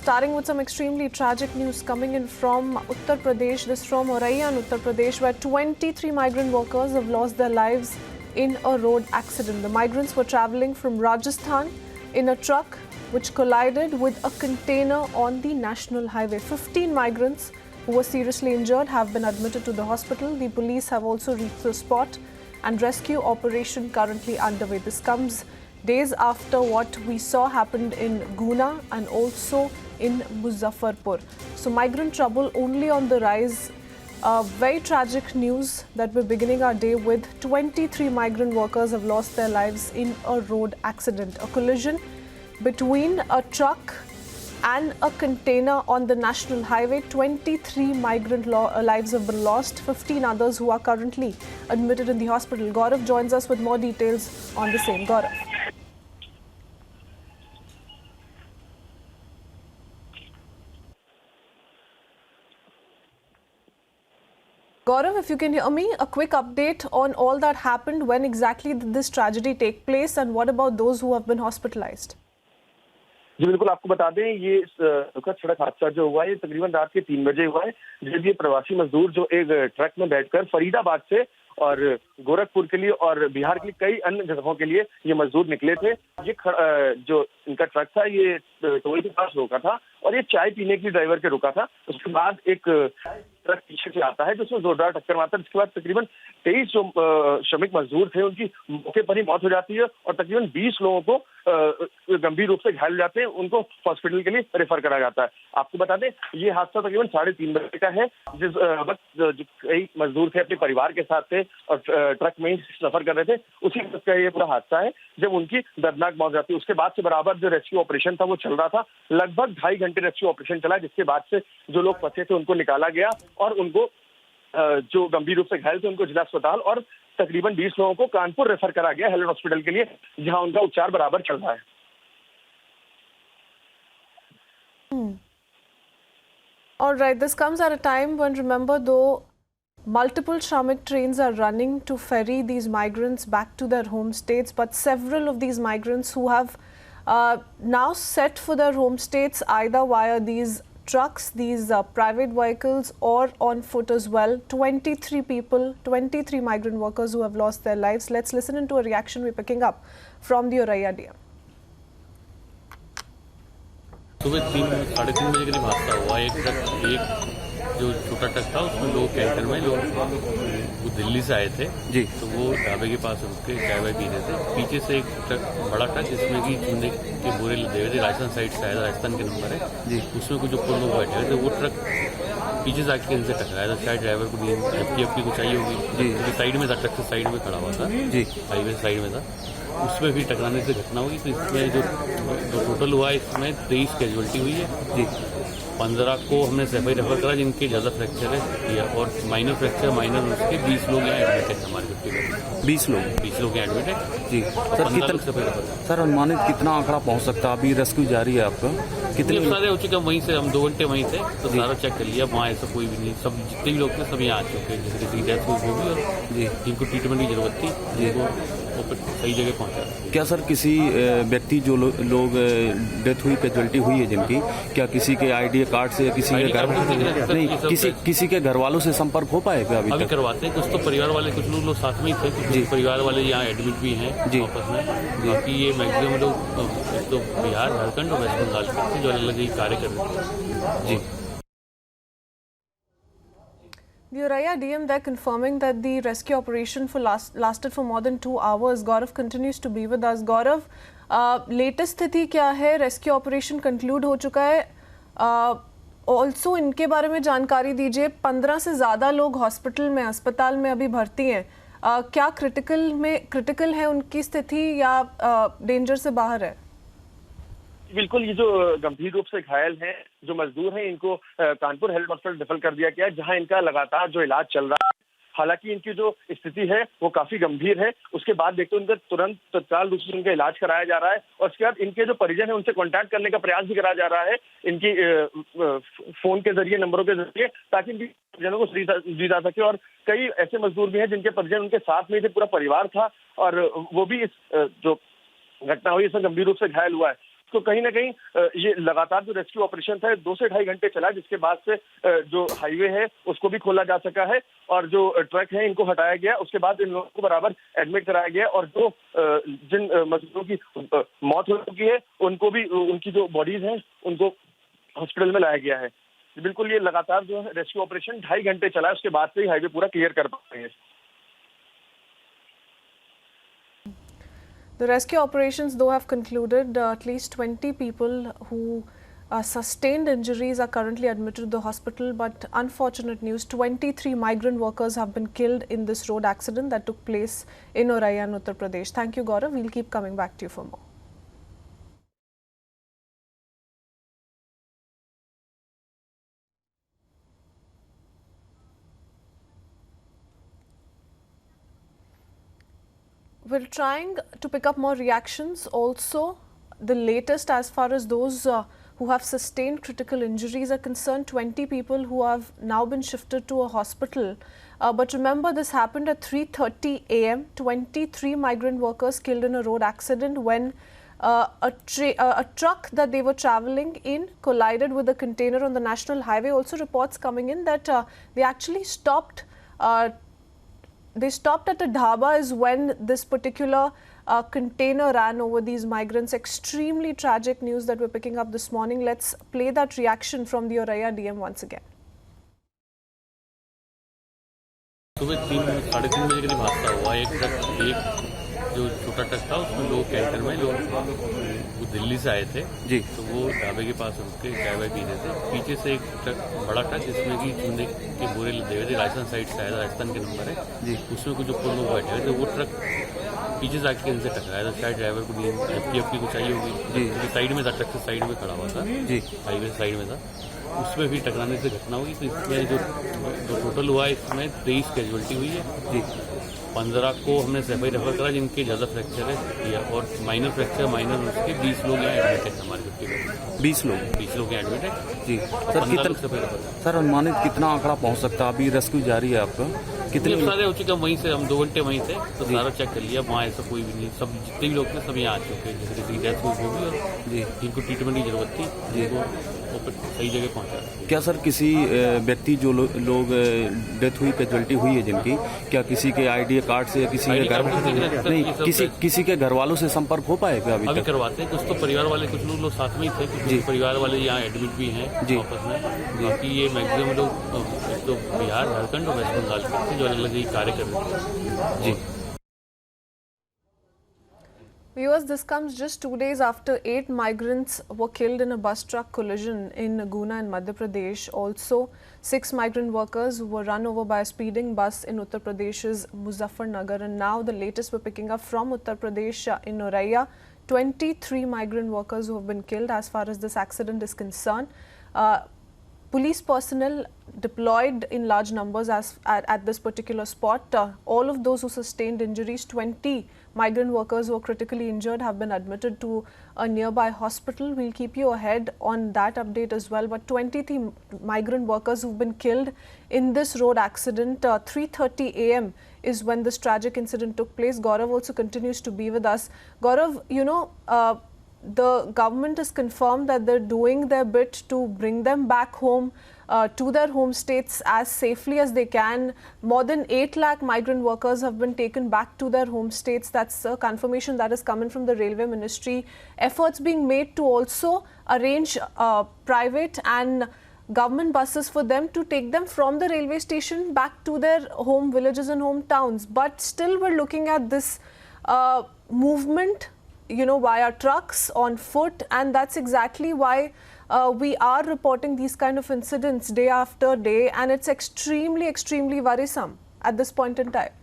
starting with some extremely tragic news coming in from Uttar Pradesh. This from Auraiya in Uttar Pradesh, where 23 migrant workers have lost their lives in a road accident. The migrants were travelling from Rajasthan in a truck which collided with a container on the national highway. 15 migrants who were seriously injured have been admitted to the hospital. The police have also reached the spot and rescue operation currently underway. This comes days after what we saw happened in Guna and also in Muzaffarpur. So migrant trouble only on the rise. Very tragic news that we're beginning our day with. 23 migrant workers have lost their lives in a road accident. A collision between a truck and a container on the national highway. 23 migrant lives have been lost. 15 others who are currently admitted in the hospital. Gaurav joins us with more details on the same. Gaurav. Gaurav, if you can hear me, a quick update on all that happened. When exactly did this tragedy take place and what about those who have been hospitalized? जी बिल्कुल, आपको बता दें ये दुखद सड़क हादसा जो हुआ है ये तकरीबन रात के 3 बजे हुआ है, जब ये प्रवासी मजदूर जो एक ट्रक में बैठकर फरीदाबाद से और गोरखपुर के लिए और बिहार के लिए कई अन्य जगहों के लिए ये मजदूर निकले थे। ये जो इनका ट्रक था ये टोल के पास रोका था और ये चाय पीने के लिए ड्राइवर के रुका था। उसके बाद एक ट्रक पीछे से आता है जिसमें जोरदार टक्कर मारता है। इसके बाद तकरीबन 23 जो श्रमिक मजदूर थे उनकी मौके पर ही मौत हो जाती है और तकरीबन 20 लोगों को गंभीर रूप से घायल हो जाते हैं, उनको हॉस्पिटल के लिए रेफर करा जाता है। आपको बता दें ये हादसा तकरीबन 3:30 बजे का है, जिस वक्त कई मजदूर थे अपने परिवार के साथ थे और ट्रक में ही सफर कर रहे थे, उसी वक्त का ये पूरा हादसा है जब उनकी दर्दनाक मौत हो जाती है। उसके बाद से बराबर जो रेस्क्यू ऑपरेशन था वो चल रहा था। लगभग 2.5 घंटे रेस्क्यू ऑपरेशन चला, जिसके बाद से जो लोग फंसे थे उनको निकाला गया और उनको जो गंभीर रूप से घायल थे उनको जिला अस्पताल और तकरीबन 20 लोगों को कानपुर रेफर करा गया हेलन हॉस्पिटल के लिए, जहां उनका उपचार बराबर चल रहा है। All right, this comes at a time when, remember, though multiple Shramik trains are running to ferry these migrants back to their home states, but several of these migrants who have now set for their home states either via these trucks, these private vehicles or on foot as well. 23 people, 23 migrant workers who have lost their lives. Let's listen into a reaction we're picking up from the Auraiya DM. सुबह 3-3:30 बजे करीब हादसा हुआ। एक जो छोटा truck था उसमें लोग कैंटर में वो दिल्ली से आए थे जी, तो वो ढाबे के पास रुक के चाय वाय पी रहे थे। पीछे से एक ट्रक, बड़ा ट्रक जिसमें कि चूने के बोरे लदे हुए थे, राजस्थान साइड से आया था, राजस्थान के नंबर है जी, उसमें कुछ ऊपर लोग बैठे हुए थे। वो ट्रक पीछे से आके इनसे टकराया था। शायद ड्राइवर को एफटी को चाहिए होगी जी, क्योंकि साइड में था, ट्रक से साइड में खड़ा हुआ था जी, हाईवे साइड में था, उसमें भी टकराने से घटना हुई। तो इसमें जो टोटल हुआ है इसमें 23 कैजुअल्टी हुई है जी। 15 को हमने सफाई रेफर करा जिनके ज़्यादा फ्रैक्चर है किया और माइनर फ्रैक्चर माइनर उसके 20 लोग यहाँ एडमिट है हमारे 20 लोग यहाँ एडमिट है जी। सर कितना सफाई रेफर सर अनुमानित कितना आंकड़ा पहुँच सकता है? अभी रेस्क्यू जारी है आपका? कितने सारे हो चुके हैं? वहीं से हम 2 घंटे वहीं थे तो सारा चेक कर लिया, वहाँ ऐसा कोई भी नहीं, सब जितने भी लोग थे सब यहाँ आ चुके हैं। जैसे किसी की डेथ हुई होगी और जी जिनको ट्रीटमेंट की जरूरत थी जिनको सही जगह पहुँचा। क्या सर किसी व्यक्ति जो लोग डेथ हुई, कैजुअल्टी हुई है जिनकी, क्या किसी के ID कार्ड से किसी के घर नहीं किसी के घर वालों से संपर्क हो पाए क्या? अभी करवाते हैं। कुछ तो परिवार वाले, कुछ लोग साथ में ही थे, कुछ परिवार वाले यहाँ एडमिट भी हैं जी आपस में। बाकी ये मैक्सिमम लोग तो बिहार, झारखंड और वेस्ट बंगाल के थे जो अलग अलग कार्य कर रहे थे जी। The Auraiya DM there confirming that the rescue operation lasted for more than 2 hours. Gaurav continues to be with us. Gaurav, latest स्थिति क्या है? रेस्क्यू ऑपरेशन कंक्लूड हो चुका है। ऑल्सो इनके बारे में जानकारी दीजिए। 15 से ज़्यादा लोग हॉस्पिटल में, अस्पताल में अभी भर्ती हैं। क्या क्रिटिकल है उनकी स्थिति या डेंजर से बाहर है? बिल्कुल, ये जो गंभीर रूप से घायल हैं जो मजदूर हैं इनको कानपुर हेल्थ हॉस्पिटल रेफर कर दिया गया है, जहां इनका लगातार जो इलाज चल रहा है। हालांकि इनकी जो स्थिति है वो काफी गंभीर है। उसके बाद देखते उनका तुरंत तत्काल रूप से उनका इलाज कराया जा रहा है और उसके बाद इनके जो परिजन है उनसे कांटेक्ट करने का प्रयास भी कराया जा रहा है इनकी फोन के जरिए, नंबरों के जरिए, ताकि इनकी परिजनों को दी जा सके। और कई ऐसे मजदूर भी हैं जिनके परिजन उनके साथ में थे, पूरा परिवार था और वो भी इस जो घटना हुई इसमें गंभीर रूप से घायल हुआ है। तो कहीं ना कहीं ये लगातार जो रेस्क्यू ऑपरेशन था 2 से 2.5 घंटे चला, जिसके बाद से जो हाईवे है उसको भी खोला जा सका है और जो ट्रक है इनको हटाया गया। उसके बाद इन लोगों को बराबर एडमिट कराया गया और जो जिन मजदूरों की मौत हो चुकी है उनको भी, उनकी जो बॉडीज हैं उनको हॉस्पिटल में लाया गया है। बिल्कुल ये लगातार जो है रेस्क्यू ऑपरेशन 2.5 घंटे चला है, उसके बाद से ही हाईवे पूरा क्लियर कर पाए हैं। The rescue operations, though, have concluded. At least 20 people who sustained injuries are currently admitted to the hospital. But unfortunate news, 23 migrant workers have been killed in this road accident that took place in Auraiya, Uttar Pradesh. Thank you, Gaurav. We'll keep coming back to you for more. We're trying to pick up more reactions. Also, the latest as far as those who have sustained critical injuries are concerned, 20 people who have now been shifted to a hospital. But remember, this happened at 3:30 a.m. 23 migrant workers killed in a road accident when a truck that they were traveling in collided with a container on the national highway. Also, reports coming in that they actually stopped. They stopped at a dhaba is when this particular container ran over these migrants. Extremely tragic news that we're picking up this morning. Let's play that reaction from the Auraiya DM once again. सुबह 3-3:30 बजे करीब हादसा हुआ। एक जो छोटा truck था उसमें लोग कैंटर में वो दिल्ली से आए थे जी, तो वो ढाबे के पास रुक के चाय वाय पी रहे थे। पीछे से एक बड़ा ट्रक जिसमें कि चूने के बोरे लदे हुए थे, राजस्थान साइड से आया, राजस्थान के नंबर है जी, उसमें कुछ ऊपर लोग बैठे हुए थे। वो ट्रक पीछे से आके इनसे टकराया था। शायद ड्राइवर को एफटीएफ की कुछ आई होगी जी, क्योंकि साइड में था, ट्रक से साइड में खड़ा हुआ था जी, हाईवे साइड में था। उसमें भी टकराने से घटना हुई। तो इसमें जो टोटल हुआ है इसमें 23 कैजुअलिटी हुई है जी। 15 को हमने सफाई रेफर करा जिनके ज़्यादा फ्रैक्चर है और माइनर फ्रैक्चर माइनर उसके 20 लोग यहाँ एडमिट है हमारे 20 लोग यहाँ एडमिट है जी। सर कितना सर अनुमानित कितना आंकड़ा पहुँच सकता है? अभी रेस्क्यू जारी है आपका? कितने सारे हो चुके? वहीं से हम 2 घंटे वहीं थे तो सारा चेक कर लिया। वहाँ ऐसा कोई भी नहीं, सब जितने भी लोग थे सब यहाँ आ चुके हैं। जैसे किसी की डेथ हुई होगी और जी जिनको ट्रीटमेंट की जरूरत थी जी वो सही जगह पहुँचा। क्या सर किसी व्यक्ति जो लोग डेथ हुई, कैजुअलिटी हुई है जिनकी, क्या किसी के आईडी कार्ड से या किसी के घर नहीं किसी के घर वालों से संपर्क हो पाएगा? अभी करवाते हैं। कुछ तो परिवार वाले, कुछ लोग साथ में ही थे, कुछ परिवार वाले यहाँ एडमिट भी हैं जी आपस में। बाकी ये मैक्सिमम लोग तो बिहार, झारखंड और वेस्ट बंगाल के थे जो अलग अलग कार्य कर रहे थे जी। Viewers, this comes just 2 days after 8 migrants were killed in a bus truck collision in Guna in Madhya Pradesh. Also, 6 migrant workers were run over by a speeding bus in Uttar Pradesh's Muzaffarnagar. And now the latest we're picking up from Uttar Pradesh in Auraiya. 23 migrant workers who have been killed as far as this accident is concerned. Police personnel deployed in large numbers at this particular spot. All of those who sustained injuries, 20 migrant workers who are critically injured, have been admitted to a nearby hospital. We'll keep you ahead on that update as well. But 23 migrant workers who've been killed in this road accident. 3:30 a.m. is when this tragic incident took place. Gaurav also continues to be with us. Gaurav, you know, the government has confirmed that they're doing their bit to bring them back home to their home states as safely as they can. More than 8 lakh migrant workers have been taken back to their home states. That's a confirmation that has come in from the Railway Ministry. Efforts being made to also arrange private and government buses for them to take them from the railway station back to their home villages and hometowns. But still we're looking at this movement, you know, via trucks, on foot, and that's exactly why we are reporting these kind of incidents day after day, and it's extremely worrisome at this point in time.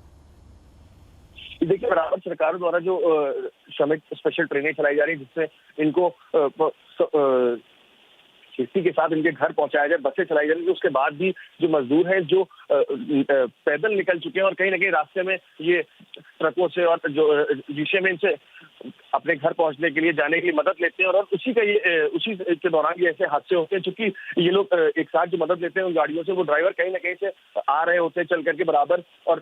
देखिए, बराबर सरकार द्वारा जो श्रमिक special ट्रेनें चलाई जा रही है जिससे इनको सेफ्टी के साथ इनके घर पहुंचाया जाए, बसें चलाई जा रही है, उसके बाद भी जो मजदूर हैं जो पैदल निकल चुके हैं और कहीं ना कहीं रास्ते में ये ट्रकों से और जो विषय में इनसे अपने घर पहुंचने के लिए, जाने के लिए मदद लेते हैं और उसी के दौरान ये ऐसे हादसे होते हैं। चूंकि ये लोग एक साथ जो मदद लेते हैं उन गाड़ियों से, वो ड्राइवर कहीं ना कहीं से आ रहे होते हैं चल करके बराबर, और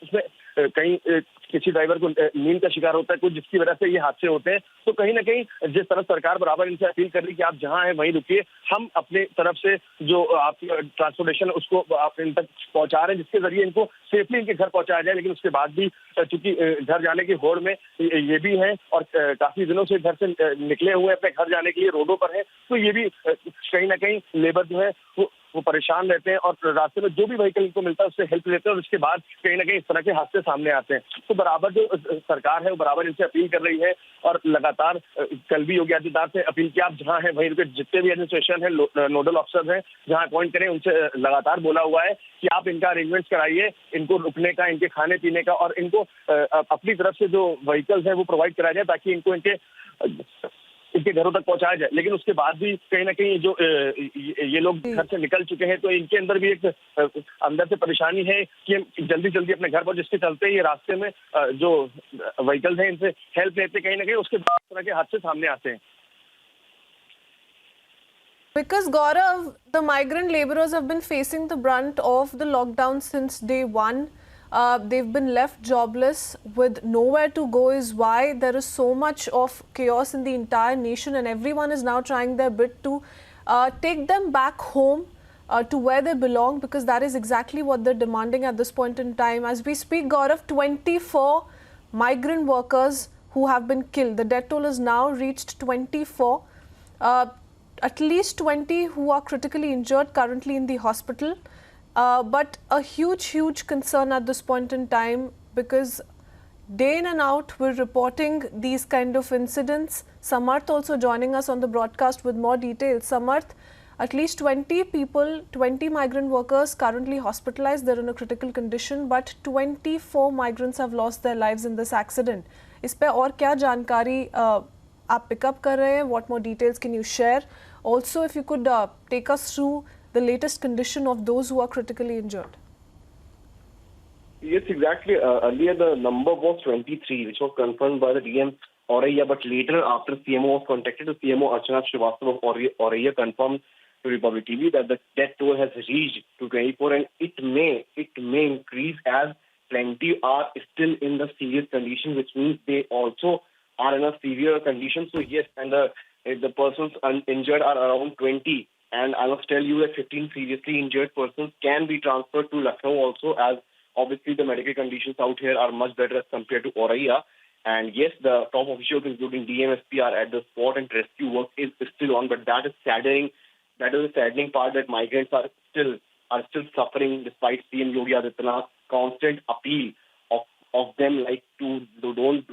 उसमें कहीं किसी ड्राइवर को नींद का शिकार होता है कुछ, जिसकी वजह से ये हादसे होते हैं। तो कहीं ना कहीं जिस तरह सरकार बराबर इनसे अपील कर रही है कि आप जहां हैं वहीं रुकिए, हम अपने तरफ से जो आपकी ट्रांसपोर्टेशन उसको आप इन तक पहुंचा रहे हैं, जिसके जरिए इनको सेफली इनके घर पहुंचाया जाए। लेकिन उसके बाद भी चूंकि घर जाने की होड़ में ये भी है और काफी दिनों से घर से निकले हुए अपने घर जाने के लिए रोडों पर है, तो ये भी कहीं ना कहीं लेबर जो है वो परेशान रहते हैं और रास्ते में जो भी व्हीकल को मिलता है उससे हेल्प लेते हैं और उसके बाद कहीं ना कहीं इस तरह के हादसे सामने आते हैं। तो बराबर जो सरकार है वो बराबर इनसे अपील कर रही है और लगातार कल भी योगी आदित्यनाथ से अपील की आप जहां हैं वहीं रुके। जितने भी एडमिनिस्ट्रेशन है, नोडल ऑफिसर हैं, जहां अपॉइंट करें उनसे लगातार बोला हुआ है कि आप इनका अरेंजमेंट्स कराइए, इनको रुकने का, इनके खाने पीने का और इनको अपनी तरफ से जो व्हीकल्स है वो प्रोवाइड कराया जाए ताकि इनको इनके घरों तक पहुंचाया जाए। लेकिन उसके बाद भी कहीं ना कहीं जो ये लोग घर से निकल चुके हैं तो इनके अंदर भी एक अंदर से परेशानी है कि हम जल्दी जल्दी अपने घर पर, जिसके चलते ये रास्ते में जो व्हीकल्स हैं इनसे हेल्प लेते कहीं ना कहीं उसके बाद तरह के हादसे सामने आते हैं। Because Gaurav, the migrant laborers have been facing the brunt of the lockdown since day one. They've been left jobless with nowhere to go is why there is so much of chaos in the entire nation, and everyone is now trying their bit to take them back home to where they belong, because that is exactly what they're demanding at this point in time. As we speak, Gaurav, 24 migrant workers who have been killed. The death toll has now reached 24. At least 20 who are critically injured currently in the hospital. But a huge concern at this point in time, because day in and out we're reporting these kind of incidents. Samarth also joining us on the broadcast with more details. Samarth, at least 20 people, 20 migrant workers currently hospitalized. They're in a critical condition, but 24 migrants have lost their lives in this accident. इस पे और क्या जानकारी आप pickup कर रहे हैं? What more details can you share? Also, if you could take us through the latest condition of those who are critically injured. Yes, exactly. Earlier the number was 23, which was confirmed by the DM Auraiya, but later after CMO was contacted, the CMO Archana Srivastava of Auraiya confirmed to Republic TV that the death toll has reached to 24, and it may increase as plenty are still in the serious condition, which means they also are in a severe condition. So yes, and the persons injured are around 20. And I must tell you that 15 seriously injured persons can be transferred to Lucknow also, as obviously the medical conditions out here are much better as compared to Auraiya. And yes, the top officials, including DMSP, are at the spot and rescue work is still on. But that is saddening. That is a saddening part, that migrants are still suffering despite CM Yogi Adityanath's constant appeal of them, like to don't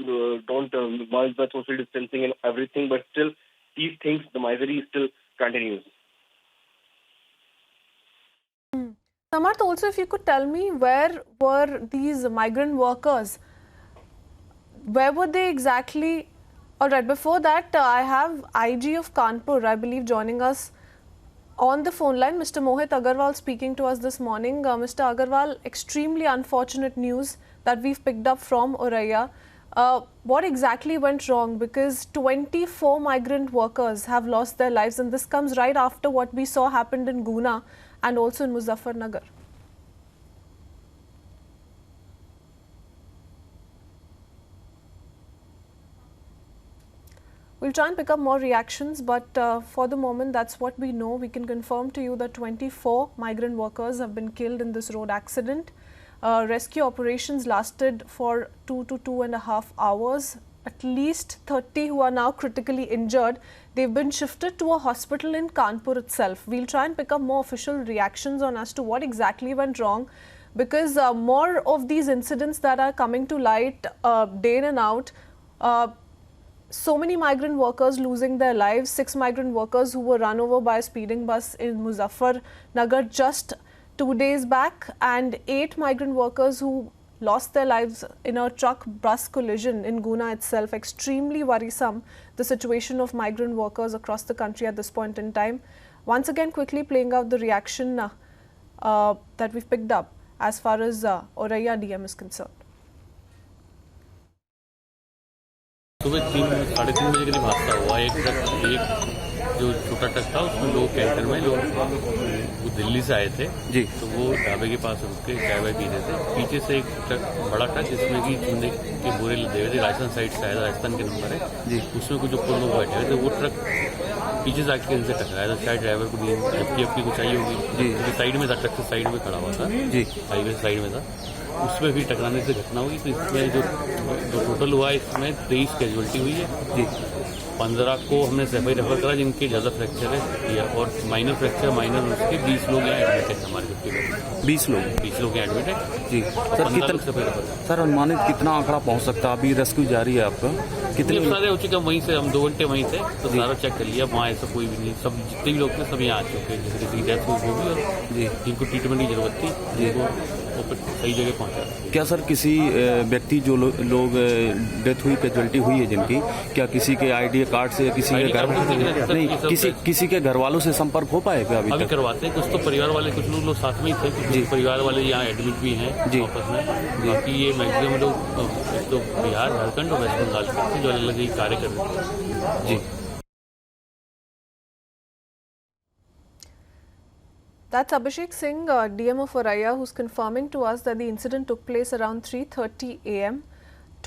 merge the social distancing and everything. But still, these things, the misery still continues. Samarth, also if you could tell me, where were these migrant workers? Where were they exactly? Alright, before that I have IG of Kanpur, I believe, joining us on the phone line, Mr. Mohit Agarwal, speaking to us this morning. Mr. Agarwal, extremely unfortunate news that we've picked up from Auraiya. What exactly went wrong? Because 24 migrant workers have lost their lives, and this comes right after what we saw happened in Guna and also in Muzaffarnagar. We'll try and pick up more reactions, but for the moment, that's what we know. We can confirm to you that 24 migrant workers have been killed in this road accident. Rescue operations lasted for 2 to 2.5 hours. At least 30 who are now critically injured. They've been shifted to a hospital in Kanpur itself. We'll try and pick up more official reactions on as to what exactly went wrong, because more of these incidents that are coming to light day in and out. So many migrant workers losing their lives. 6 migrant workers who were run over by a speeding bus in Muzaffarnagar just 2 days back, and 8 migrant workers who lost their lives in a truck bus collision in Guna itself. Extremely worrisome, the situation of migrant workers across the country at this point in time. Once again, quickly playing out the reaction that we've picked up as far as Auraiya DM is concerned. सुबह 3-3:30 बजे करीब हादसा हुआ। एक जो छोटा truck था उसमें लोग कैंटर में लोग वो दिल्ली से आए थे जी। तो वो ढाबे के पास रुक के चाय वाय पी रहे थे। पीछे से एक ट्रक, बड़ा ट्रक जिसमें कि चूने के बोरे लदे हुए थे, राजस्थान साइड से आया था, राजस्थान के नंबर है जी। उसमें कुछ ऊपर लोग बैठे हुए थे। वो ट्रक पीछे से आके इनसे टकराया था। शायद ड्राइवर को झपकी अपकी कुछ आई होगी जी। क्योंकि साइड में था, ट्रक से साइड में खड़ा हुआ था जी। हाईवे साइड में था। उसमें भी टकराने से घटना हुई। तो इसमें जो टोटल हुआ है इसमें 23 कैजुअलिटी हुई है जी। 15 को हमने सफाई रेफर करा जिनके ज़्यादा फ्रैक्चर है और माइनर फ्रैक्चर माइनर उसके 20 लोग यहाँ एडमिट है हमारे 20 लोग यहाँ एडमिट है जी। सर कितना सफाई रेफर सर अनुमानित कितना आंकड़ा पहुंच सकता है? अभी रेस्क्यू जारी है आपका? कितने सारे हो चुके? हम वहीं से, हम 2 घंटे वहीं थे तो सारा चेक कर लिया। वहाँ ऐसा कोई भी नहीं, सब जितने भी लोग थे सब यहाँ आ चुके हैं। जैसे किसी की डेथ हुई वो भी और जी जिनको ट्रीटमेंट की जरूरत थी जिनको सही जगह पहुँचा। क्या सर किसी व्यक्ति जो लोग डेथ हुई, कैजुअलिटी हुई है जिनकी, क्या किसी के ID कार्ड से या किसी के घर नहीं किसी के घर वालों से संपर्क हो पाए क्या अभी करवाते हैं? कुछ तो परिवार वाले, कुछ लोग साथ में ही थे, कुछ परिवार वाले यहाँ एडमिट भी हैं जी ऑफिस में। बाकी ये मैक्सिमम लोग तो बिहार, झारखंड और वेस्ट बंगाल के जो अलग अलग कार्य कर रहे हैं जी। That's Abhishek Singh, DMO for Oraiya, who's confirming to us that the incident took place around 3:30 a.m.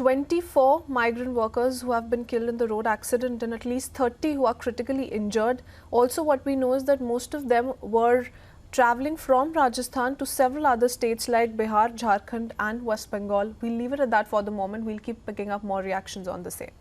24 migrant workers who have been killed in the road accident and at least 30 who are critically injured. Also, what we know is that most of them were travelling from Rajasthan to several other states like Bihar, Jharkhand and West Bengal. We'll leave it at that for the moment. We'll keep picking up more reactions on the same.